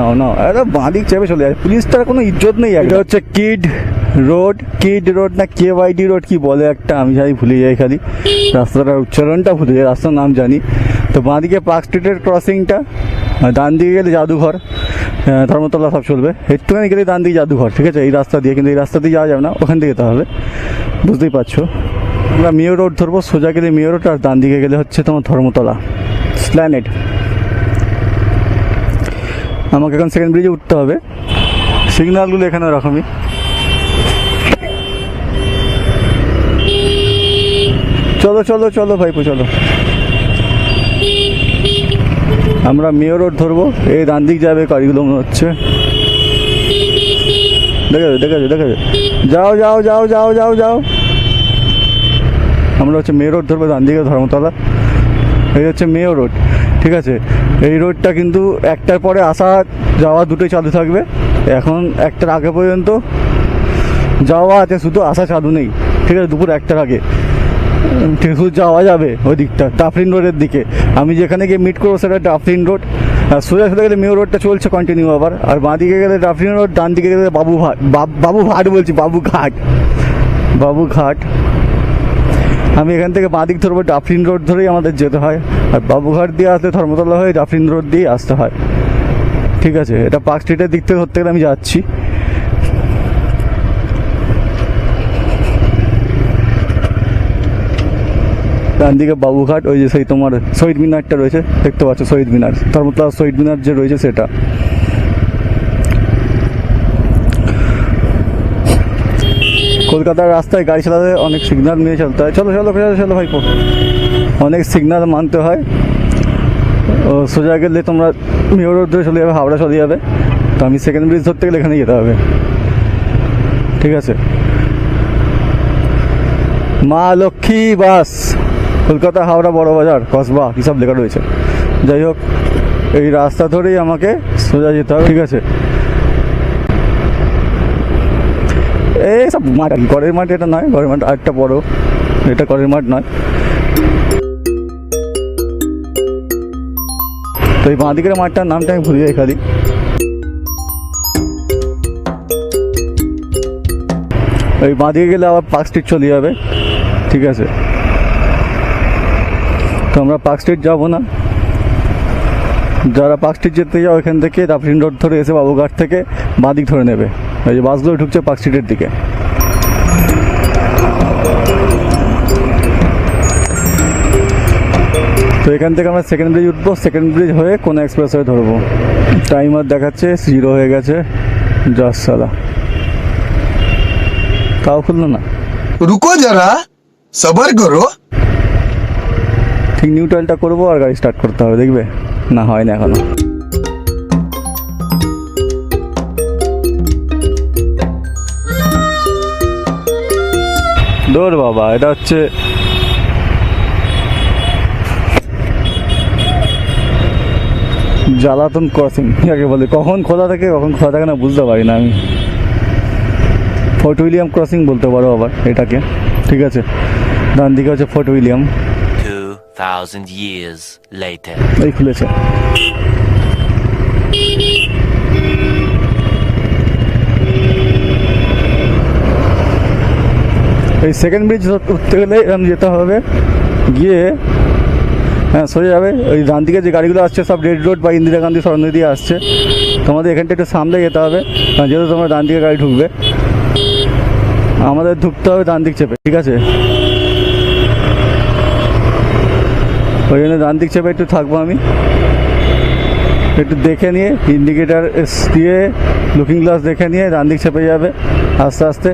নাও নাও, আরে বাঁদিক চেপে চলে যায়, পুলিশটার কোনো ইজ্জত নেই। এটা হচ্ছে কিড রোড না KYD রোড কি বলে একটা, আমি যাই ভুলে যাই, খালি রাস্তাটার উচ্চারণটা ভুলে যাই, রাস্তার নাম জানি। তো বাঁদিকে পার্ক স্ট্রিটের ক্রসিংটা, ডান দিকে গেলে জাদুঘর, ধর্মতলা সব চলবে, একটুখানি গেলে ডান দিকে জাদুঘর, ঠিক আছে, এই রাস্তা দিয়ে। কিন্তু এই রাস্তা দিয়ে যাওয়া যাবে না, ওখান দিয়ে যেতে হবে, বুঝতেই পারছো। আমরা মেয়র রোড ধরবো, সোজা গেলে মেয়র রোড, আর ডান দিকে গেলে হচ্ছে তোমার ধর্মতলা স্প্ল্যানেড। আমাকে এখন সেকেন্ড ব্রিজে উঠতে হবে, সিগন্যালগুলো এখানে ওরকমই। চলো চলো চলো ভাইপো চলো, আমরা মেয়র রোড ধরবো। এই ডান দিক যাবে গাড়িগুলো মনে হচ্ছে, দেখা যাবে। যাও যাও যাও যাও যাও যাও, আমরা হচ্ছে মেয়র রোড ধরবো, ডান দিকে ধর্মতলা। এই হচ্ছে মেয়র রোড, ঠিক আছে। এই রোডটা কিন্তু একটার পরে আসা যাওয়া দুটোই চালু থাকবে। এখন একটার আগে পর্যন্ত যাওয়া আছে, শুধু আসা চালু নেই, ঠিক আছে। দুপুর একটার আগে ঠিক শুধু যাওয়া যাবে ওই দিকটা, ডাফরিন রোডের দিকে। আমি যেখানে গিয়ে মিট করবো সেটা ডাফরিন রোড। আর সোজা সোজা গেলে মেয়র রোডটা চলছে কন্টিনিউ আবার, আর বাঁ দিকে গেলে ডাফরিন রোড, ডান দিকে গেলে বাবুঘাট। আমি এখান থেকে বাঁ দিক ধরবো, ডাফরিন রোড ধরেই আমাদের যেতে হয়, আর বাবুঘাট দিয়ে আসলে ধর্মতলা হয়ে ডাফরিন রোড দিয়ে আসতে হয়, ঠিক আছে। এটা পার্ক স্ট্রিটের দিক থেকে ধরতে গেলে আমি যাচ্ছি। ডান দিকে বাবুঘাট, ওই যে সেই তোমার শহীদ মিনারটা রয়েছে, দেখতে পাচ্ছ শহীদ মিনার, ধর্মতলা শহীদ মিনার যে রয়েছে সেটা। কলকাতার রাস্তায় গাড়ি চালাতে অনেক সিগন্যাল নিয়ে চলতে হয়। চলো চলো চলো ভাইপো, অনেক সিগন্যাল মানতে হয়। ও সোজা গেলে তোমরা মেয়র রোড ধরে চলে যাবে, হাওড়া চলে যাবে। তো আমি সেকেন্ড ব্রিজ ধরতে গেলে এখানে যেতে হবে, ঠিক আছে। মা লক্ষ্মী বাস, কলকাতা হাওড়া বড় বাজার কসবা কী সব লেখা রয়েছে। যাই হোক, এই রাস্তা ধরেই আমাকে সোজা যেতে হবে, ঠিক আছে। এই সব মাঠ, ঘরের মাঠ এটা নয়, ঘরের মাঠ আরেকটা বড়, এটা ঘরের মাঠ নয়। তো এই বাঁ দিকের মাঠটার নামটা আমি ভুলে যাই খালি। ওই বাঁ দিকে গেলে আবার পার্ক স্ট্রিট চলে যাবে, ঠিক আছে। তো আমরা পার্ক স্ট্রিট যাবো না, যারা পার্ক স্ট্রিট যেতে যাও এখান থেকে ডাফরিন রোড ধরে এসে বাবুঘাট থেকে বাঁ দিক ধরে নেবে। এই যে বাসগুলো ঢুকছে পার্ক স্ট্রিটের দিকে। তো এখান থেকে আমরা সেকেন্ড ব্রিজ উঠবো, সেকেন্ড ব্রিজ হয়ে কোন এক্সপ্রেস হয়ে ধরবো। টাইমার দেখাচ্ছে 0 হয়ে গেছে, যাস সালা, তাও খুললো না। রুকো যারা, সবার করো। ঠিক নিউট্রালটা করবো আর গাড়ি স্টার্ট করতে হবে, দেখবে না হয় না এখনো। দৌড় বাবা, এটা হচ্ছে জ্বালাতন ক্রসিং যাকে বলে। কখন খোলা থাকে কখন খোলা থাকে না বুঝতে পারি না আমি। ফোর্ট উইলিয়াম ক্রসিং বলতে পারো আবার এটাকে, ঠিক আছে। ডান দিকে হচ্ছে ফোর্ট উইলিয়াম। 2000 years later. এই খুলেছে। এই সেকেন্ড ব্রিজ উঠতে গেলে এরকম যেতে হবে, গিয়ে হ্যাঁ সোজা যাবে। ওই ডান দিকে যে গাড়িগুলো আসছে সব রেড রোড বা ইন্দিরা গান্ধী সরণি দিয়ে আসছে, তোমাদের এখানটা একটু সামনে যেতে হবে, যেহেতু তোমরা ডান দিকে গাড়ি ঢুকবে। আমাদের ঢুকতে হবে ডান দিক চেপে, ঠিক আছে। ওই জন্য ডান দিক চেপে একটু থাকবো আমি, একটু দেখে নিয়ে ইন্ডিকেটার দিয়ে লুকিং গ্লাস দেখে নিয়ে ডান দিক চেপে যাবে আস্তে আস্তে,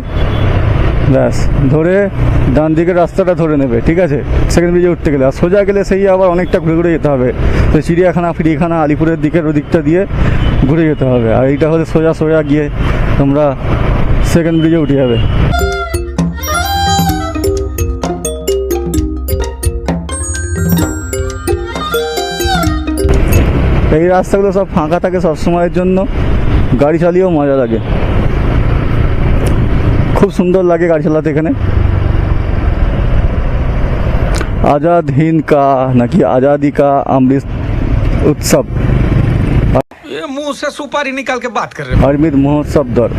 ব্যাস ধরে ডান দিকের রাস্তাটা ধরে নেবে, ঠিক আছে। সেকেন্ড ব্রিজে উঠতে গেলে আর সোজা গেলে সেই আবার অনেকটা ঘুরে ঘুরে যেতে হবে। তো চিড়িয়াখানা আলিপুরের দিকের ওদিকটা দিয়ে ঘুরে যেতে হবে। আর এইটা হলে সোজা সোজা গিয়ে তোমরা সেকেন্ড ব্রিজে উঠে যাবে। এই রাস্তাগুলো সব ফাঁকা থাকে সব সময়ের জন্য, গাড়ি চালিয়েও মজা লাগে, খুব সুন্দর লাগে গাড়ি চালাতে এখানে। আজাদ হিন্দ কা নাকি আজাদি কা অমৃত উৎসব, ये मुंह मुंह से सुपारी निकाल के बात कर रहे हो। অরবিদ মহোৎসব দর।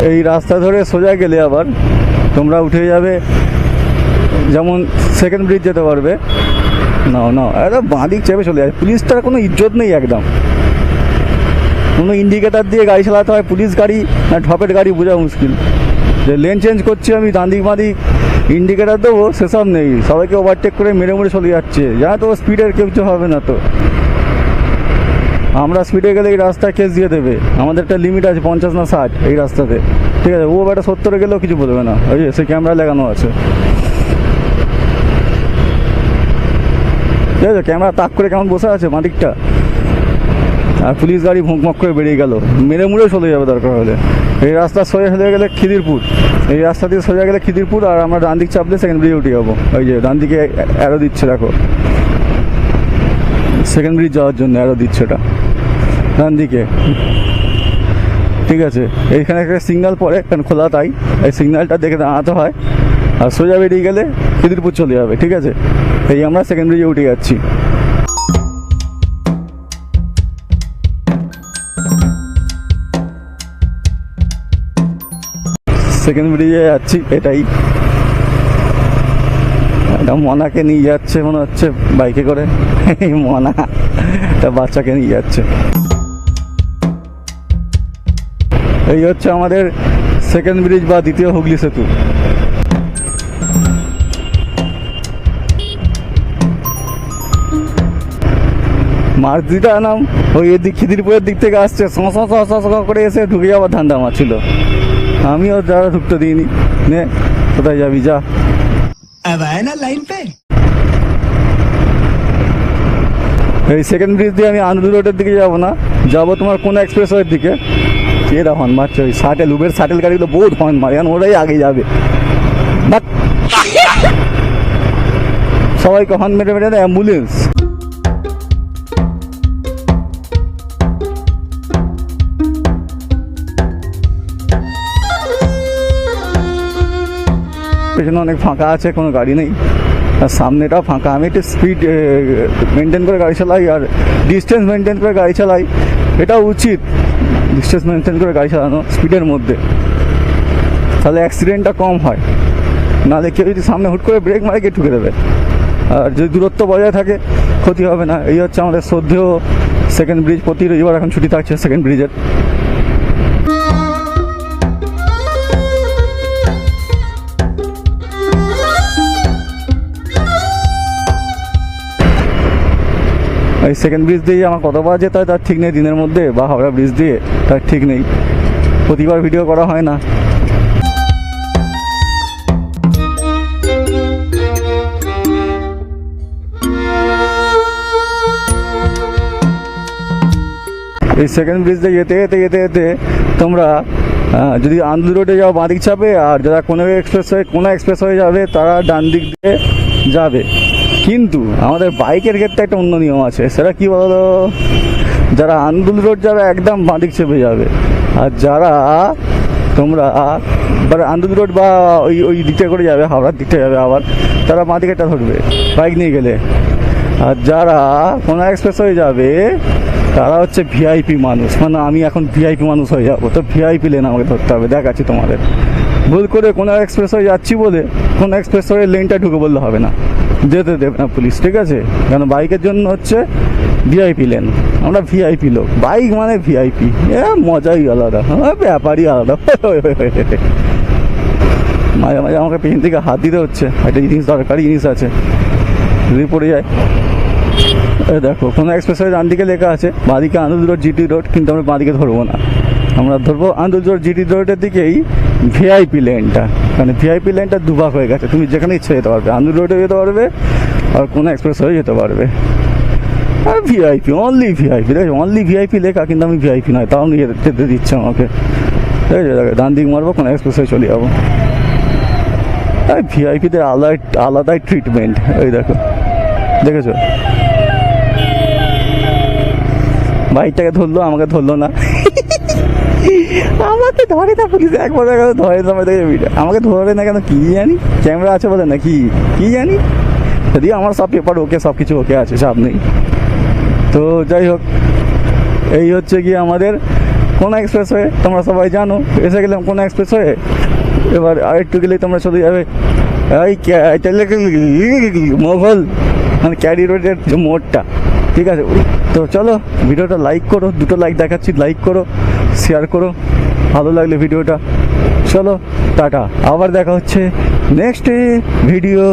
এই রাস্তা ধরে সোজা গেলে আবার তোমরা উঠে যাবে, যেমন সেকেন্ড ব্রিজ যেতে পারবে। না না, একদম বাঁদিক চেপে চলে যায়। পুলিশটার কোনো ইজ্জত নেই একদম। কোনো ইন্ডিকেটার দিয়ে গাড়ি চালাতে হয়, পুলিশ গাড়ি না ঢপের গাড়ি বোঝা মুশকিল। যে লেন চেঞ্জ করছি আমি, ডান দিক বাঁ দিক ইন্ডিকেটার দেবো, সেসব নেই। সবাইকে ওভারটেক করে মেরে মেরে চলে যাচ্ছে। জানো তো স্পিডের কেউ কিছু হবে না তো। আমরা স্পিডে গেলে এই রাস্তায় কেস দিয়ে দেবে। আমাদের একটা লিমিট আছে 50 না 60 এই রাস্তাতে, ঠিক আছে। ও বেটা 70-এ গেলেও কিছু বলবে না, ওই যে সে ক্যামেরা লাগানো আছে, ঠিক আছে। ক্যামেরা তাক করে কেমন বসে আছে মালিকটা, আর পুলিশ গাড়ি ভুঁকমক করে বেরিয়ে গেল, মেরে মুড়ে চলে যাবে দরকার হলে। এই রাস্তা সোজা চলে গেলে খিদিরপুর, এই রাস্তা দিয়ে সোজা গেলে খিদিরপুর, আর আমরা ডান দিক চাপলে সেকেন্ড ব্রিজে উঠে যাবো। ওই যে ডান দিকে অ্যারো দিচ্ছে, দেখো সেকেন্ড ব্রিজ যাওয়ার জন্য অ্যারো দিচ্ছে ওটা ডান দিকে, ঠিক আছে। এইখানে একটা সিগন্যাল পড়ে, কারণ খোলা, তাই এই সিগন্যালটা দেখে দাঁড়াতে হয়। আর সোজা বেরিয়ে গেলে খিদিরপুর চলে যাবে, ঠিক আছে। এই আমরা সেকেন্ড ব্রিজে উঠে যাচ্ছি। সেকেন্ড ব্রিজে যাচ্ছি, এটাই। একটা মনাকে নিয়ে যাচ্ছে মনে হচ্ছে বাইকে করে। মনা একটা বাচ্চাকে নিয়ে যাচ্ছে। এই হচ্ছে আমাদের সেকেন্ড ব্রিজ বা দ্বিতীয় হুগলি সেতু। মারুতিটা নাম ওই এদিক খিদিরপুরের দিক থেকে আসছে, করে এসে ঢুকে যাওয়ার ধান্দা মারছিল। আমিও যারা ঢুকতে দিইনি। নে কোথায় যাবি, যা। अब आए ना लाइन पे। এই সেকেন্ড ব্রিজ দিয়ে আমি আনন্দ রোডের দিকে যাবো না, যাবো তোমার কোন এক্সপ্রেসওয়ের দিকে। এরা হর্ন মারছে, ওই শাটেল, উবের শাটেল গাড়িগুলো বহুত হর্ন মারে, কারণ ওরাই আগে যাবে। বাট সবাইকে হর্ন মেরে মেরে না অ্যাম্বুলেন্স। পেছনে অনেক ফাঁকা আছে, কোনো গাড়ি নেই, আর সামনেটাও ফাঁকা। আমি একটু স্পিড মেনটেন করে গাড়ি চালাই, আর ডিস্টেন্স মেনটেন করে গাড়ি চালাই। এটা উচিত, ডিস্টেন্স মেনটেন করে গাড়ি চালানো স্পিডের মধ্যে, তাহলে অ্যাক্সিডেন্টটা কম হয়। নাহলে কেউ যদি সামনে হুট করে ব্রেক মারে, গিয়ে ঠুকে দেবে। আর যদি দূরত্ব বজায় থাকে, ক্ষতি হবে না। এই হচ্ছে আমাদের শ্রদ্ধেয় সেকেন্ড ব্রিজ। প্রতি রবিবার এখন ছুটি থাকছে সেকেন্ড ব্রিজের। এই সেকেন্ড ব্রিজ দিয়ে আমার কতবার যেতে হয় তার ঠিক নেই দিনের মধ্যে, বা হাওড়া ব্রিজ দিয়ে তার ঠিক নেই। প্রতিবার ভিডিও করা হয় না। এই সেকেন্ড ব্রিজ দিয়ে যেতে যেতে যেতে যেতে তোমরা যদি আন্দুল রোডে যাও বাঁ দিক চাপে, আর যারা কোনো এক্সপ্রেস হয়ে যাবে তারা ডান দিক দিয়ে যাবে। কিন্তু আমাদের বাইকের ক্ষেত্রে একটা অন্য নিয়ম আছে, সেটা কি বলো? যারা আন্দুল রোড যাবে একদম বাঁ দিক চেপে যাবে, আর যারা তোমরা আন্দুল রোড বা ওই দিকটা করে যাবে, হাওড়ার দিকটা যাবে আবার, তারা বাঁ দিকেটা ধরবে বাইক নিয়ে গেলে। আর যারা কোনো এক্সপ্রেস হয়ে যাবে তারা হচ্ছে ভিআইপি মানুষ। মানে আমি এখন ভিআইপি মানুষ হয়ে যাবো, তো ভিআইপি লেন আমাকে ধরতে হবে। দেখাচ্ছি তোমাদের, ভুল করে কোনো এক্সপ্রেস হয়ে যাচ্ছি বলে কোনো এক্সপ্রেস হয়ে লেনটা ঢুকে বললে হবে না, যেতে দেবে না পুলিশ, ঠিক আছে। কারণ বাইকের জন্য হচ্ছে ভিআইপি লেন, আমরা ভিআইপি লোক, বাইক মানে ভিআইপি। মজাই আলাদা, ব্যাপারই আলাদা। মাঝে মাঝে আমাকে পেছন থেকে হাত দিতে হচ্ছে, একটা জিনিস দরকারি জিনিস আছে, যদি পড়ে যায়। দেখো কোনো এক্সপ্রেসওয়ে ডান দিকে লেখা আছে বাঁদিকে আন্দুল রোড জিটি রোড, কিন্তু আমরা বাঁদিকে ধরবো না, আমরা ধরবো আন্দুল রোড জিটি রোডের দিকেই ভিআইপি লেনটা। মানে ভিআইপি লেনটা দুভাগ হয়ে গেছে, তুমি যেখানে ইচ্ছে যেতে পারবে, আন্দুল রোডে যেতে পারবে আর কোনো এক্সপ্রেসওয়ে যেতে পারবে। আর ভিআইপি, অনলি ভিআইপি, দেখো অনলি ভিআইপি লেখা, কিন্তু আমি ভিআইপি নয়, তাও নিয়ে যেতে দিচ্ছে আমাকে। ঠিক আছে, দেখো ডান দিক মারবো, কোনো এক্সপ্রেসওয়ে চলে যাবো। আর ভিআইপিদের আলাদাই ট্রিটমেন্ট। ওই দেখো, দেখেছো বাইকটাকে ধরলো, আমাকে ধরলো না। আমাকে ধরে না পুলিশ, একবার দেখা ধরে না, আমাকে ধরে না কেন কি জানি, ক্যামেরা আছে বলে না কি জানি, যদিও আমার সব পেপার ওকে, সব কিছু ওকে আছে, চাপ নেই। তো যাই হোক, এই হচ্ছে কি আমাদের কোন এক্সপ্রেস হয়ে, তোমরা সবাই জানো, এসে গেলাম কোন এক্সপ্রেস হয়ে। এবার আরেকটু গেলেই তোমরা চলে যাবে এই মোগল, মানে ক্যারি রোডের যে মোড়টা, ঠিক আছে। তো চলো ভিডিওটা লাইক করো, দুটো লাইক দেখাচ্ছি, লাইক করো, শেয়ার করো, ভালো লাগলে ভিডিওটা। চলো টাটা, আবার দেখা হচ্ছে নেক্সট ভিডিও।